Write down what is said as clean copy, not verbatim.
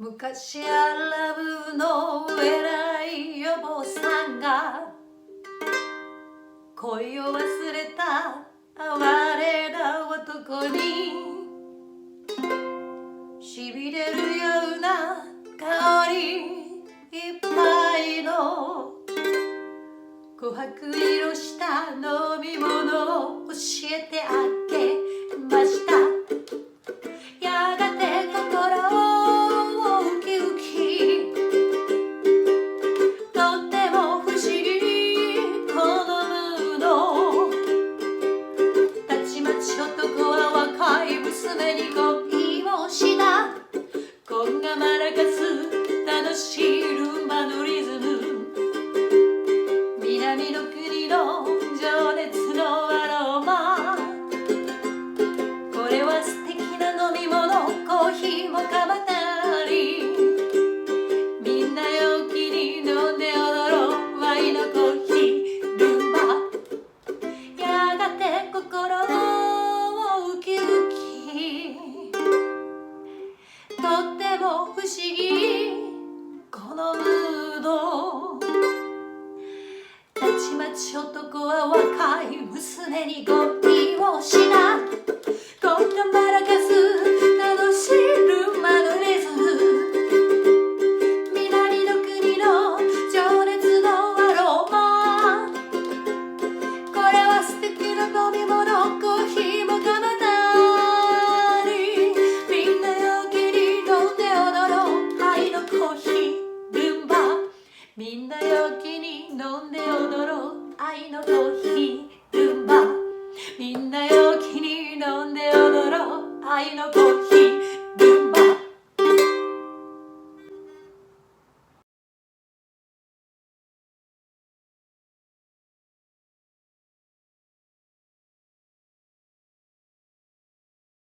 昔アラブの偉いお坊さんが恋を忘れた哀れな男にしびれるような香りいっぱいの琥珀色した飲み物を教えてあげました。やがて心をウキウキ、とっても不思議このムード。たちまち男は若い娘に恋をした。こんがまらかす楽しいルンバのリズム、南の国の情熱のアロマ。これは素敵な飲み物、コーヒーもかまたり。みんな陽気に飲んで踊ろうワインのコーヒールンバ。やがて心をウキウキ、とっても不思議このムード。たちまち男は若い娘に恋をした。こんがまらかす楽しいルンバのリズム、南の国の情熱のアロマ。これは素敵な飲み物、コーヒーもかまたり。みんな陽気に飲んで踊ろう愛のコーヒールンバ。みんな陽気に飲んで踊ろう愛のコーヒールンバ。みんな陽気に飲んで踊ろう愛のコーヒー